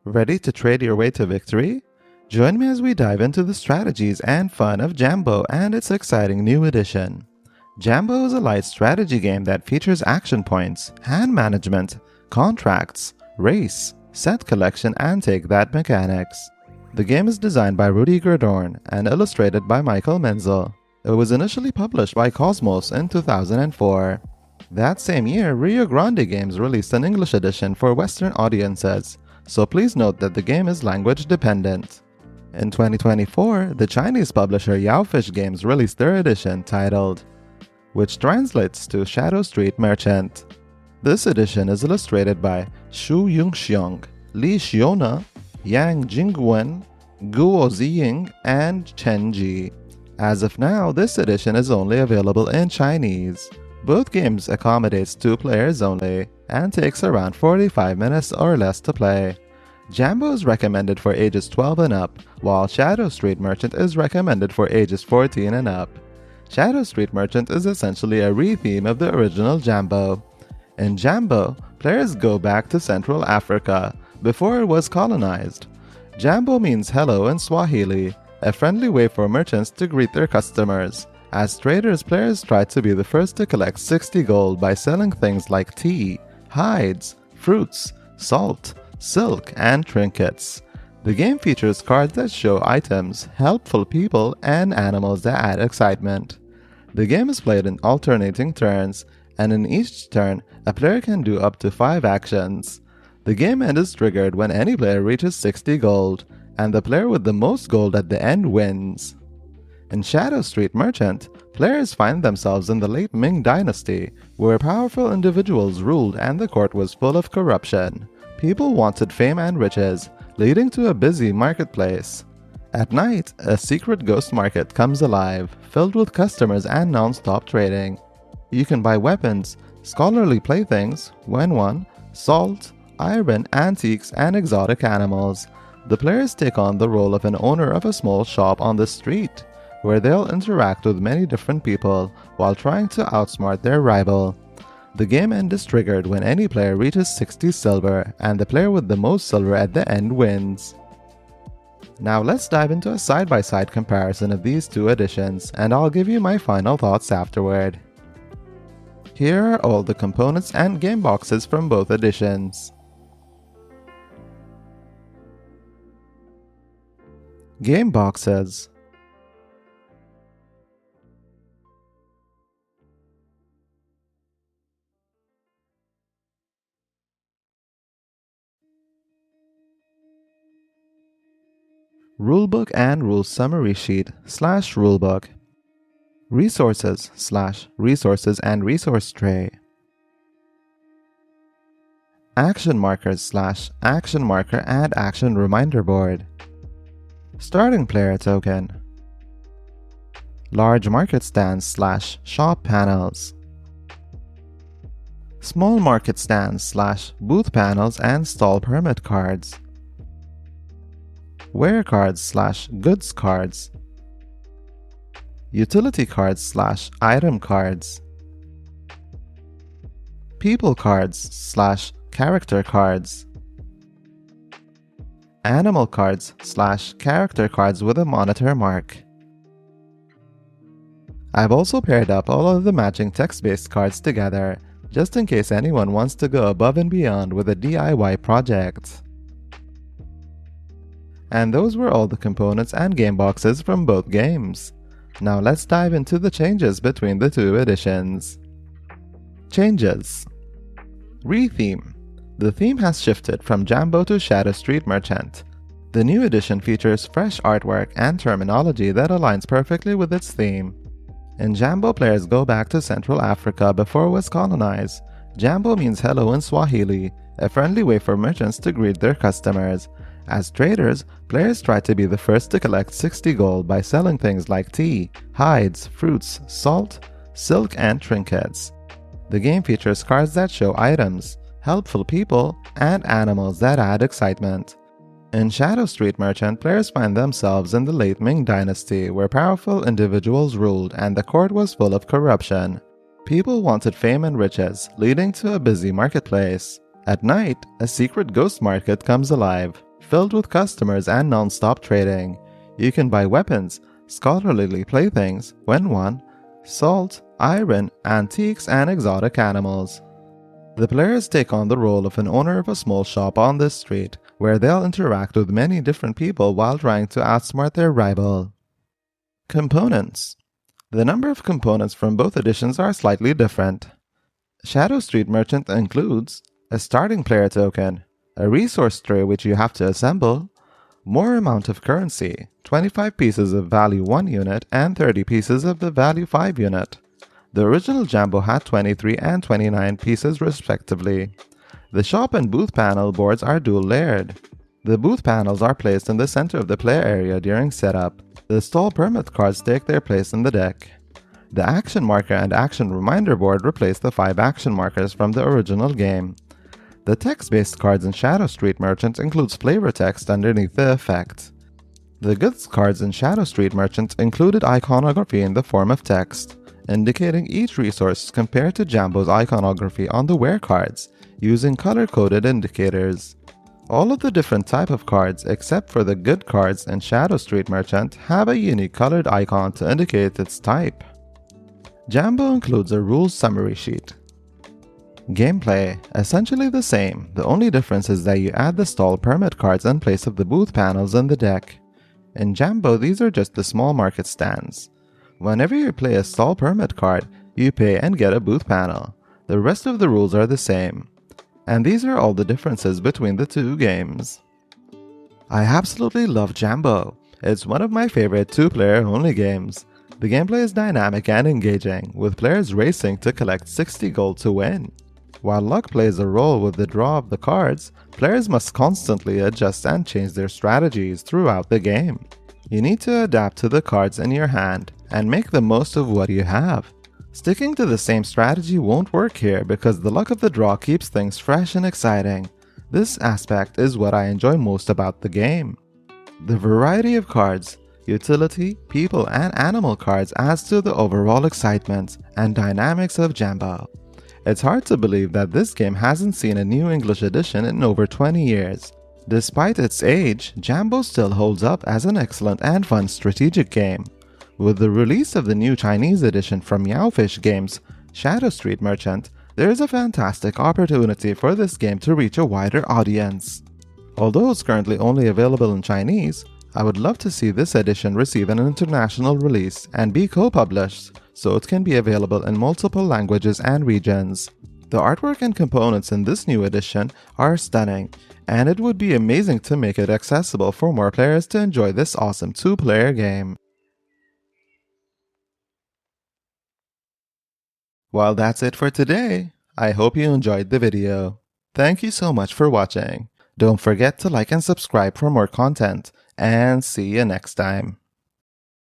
Ready to trade your way to victory? Join me as we dive into the strategies and fun of Jambo and its exciting new edition. Jambo is a light strategy game that features action points, hand management, contracts, race, set collection, and take that mechanics. The game is designed by Rudy Gerdorn and illustrated by Michael Menzel. It was initially published by Cosmos in 2004. That same year, Rio Grande Games released an English edition for Western audiences, so please note that the game is language dependent. In 2024, the Chinese publisher Yaofish Games released their edition titled, which translates to Shadow Street Merchant. This edition is illustrated by Xu Yongxiong, Li Xiona, Yang Jingwen, Guo Ziying, and Chen Ji. As of now, this edition is only available in Chinese. Both games accommodates 2 players only and takes around 45 minutes or less to play. Jambo is recommended for ages 12 and up, while Shadow Street Merchant is recommended for ages 14 and up. Shadow Street Merchant is essentially a re-theme of the original Jambo. In Jambo, players go back to Central Africa before it was colonized. Jambo means hello in Swahili, a friendly way for merchants to greet their customers. As traders, players try to be the first to collect 60 gold by selling things like tea, hides, fruits, salt, silk, and trinkets. The game features cards that show items, helpful people, and animals that add excitement. The game is played in alternating turns, and in each turn, a player can do up to 5 actions. The game end is triggered when any player reaches 60 gold, and the player with the most gold at the end wins. In Shadow Street Merchant, players find themselves in the late Ming Dynasty, where powerful individuals ruled and the court was full of corruption. People wanted fame and riches, leading to a busy marketplace. At night, a secret ghost market comes alive, filled with customers and non-stop trading. You can buy weapons, scholarly playthings, wenwon, salt, iron, antiques, and exotic animals. The players take on the role of an owner of a small shop on the street, where they'll interact with many different people while trying to outsmart their rival. The game end is triggered when any player reaches 60 silver, and the player with the most silver at the end wins. Now let's dive into a side-by-side comparison of these 2 editions, and I'll give you my final thoughts afterward. Here are all the components and game boxes from both editions. Game boxes. Rulebook and Rules Summary Sheet / Rulebook. Resources / Resources and Resource Tray. Action Markers / Action Marker and Action Reminder Board. Starting Player Token. Large Market Stands / Shop Panels. Small Market Stands / Booth Panels and Stall Permit Cards. Ware Cards / Goods Cards. Utility Cards / Item Cards. People Cards / Character Cards. Animal Cards / Character Cards with a monitor mark. I've also paired up all of the matching text-based cards together, just in case anyone wants to go above and beyond with a DIY project. And those were all the components and game boxes from both games. Now let's dive into the changes between the 2 editions. Changes. Re-theme. The theme has shifted from Jambo to Shadow Street Merchant. The new edition features fresh artwork and terminology that aligns perfectly with its theme. In Jambo, players go back to Central Africa before it was colonized. Jambo means hello in Swahili, a friendly way for merchants to greet their customers. As traders, players try to be the first to collect 60 gold by selling things like tea, hides, fruits, salt, silk, and trinkets. The game features cards that show items, helpful people, and animals that add excitement. In Shadow Street Merchant, players find themselves in the late Ming Dynasty, where powerful individuals ruled and the court was full of corruption. People wanted fame and riches, leading to a busy marketplace. At night, a secret ghost market comes alive, filled with customers and non-stop trading. You can buy weapons, scholarly playthings, when won, salt, iron, antiques, and exotic animals. The players take on the role of an owner of a small shop on this street, where they'll interact with many different people while trying to outsmart their rival. Components. The number of components from both editions are slightly different. Shadow Street Merchant includes a starting player token, a resource tray which you have to assemble, more amount of currency, 25 pieces of value 1 unit and 30 pieces of the value 5 unit. The original Jambo had 23 and 29 pieces respectively. The shop and booth panel boards are dual layered. The booth panels are placed in the center of the player area during setup. The stall permit cards take their place in the deck. The action marker and action reminder board replace the 5 action markers from the original game. The text-based cards in Shadow Street Merchant includes flavor text underneath the effect. The goods cards in Shadow Street Merchant included iconography in the form of text, indicating each resource compared to Jambo's iconography on the wear cards, using color-coded indicators. All of the different type of cards except for the good cards in Shadow Street Merchant have a unique colored icon to indicate its type. Jambo includes a rules summary sheet. Gameplay, essentially the same, the only difference is that you add the stall permit cards in place of the booth panels in the deck. In Jambo, these are just the small market stands. Whenever you play a stall permit card, you pay and get a booth panel. The rest of the rules are the same. And these are all the differences between the two games. I absolutely love Jambo. It's one of my favorite 2-player only games. The gameplay is dynamic and engaging, with players racing to collect 60 gold to win. While luck plays a role with the draw of the cards, players must constantly adjust and change their strategies throughout the game. You need to adapt to the cards in your hand and make the most of what you have. Sticking to the same strategy won't work here because the luck of the draw keeps things fresh and exciting. This aspect is what I enjoy most about the game. The variety of cards, utility, people, and animal cards adds to the overall excitement and dynamics of Jambo. It's hard to believe that this game hasn't seen a new English edition in over 20 years. Despite its age, Jambo still holds up as an excellent and fun strategic game. With the release of the new Chinese edition from Meowfish Games, Shadow Street Merchant, there is a fantastic opportunity for this game to reach a wider audience. Although it's currently only available in Chinese, I would love to see this edition receive an international release and be co-published, so it can be available in multiple languages and regions. The artwork and components in this new edition are stunning, and it would be amazing to make it accessible for more players to enjoy this awesome 2-player game. Well, that's it for today. I hope you enjoyed the video. Thank you so much for watching. Don't forget to like and subscribe for more content, and see you next time.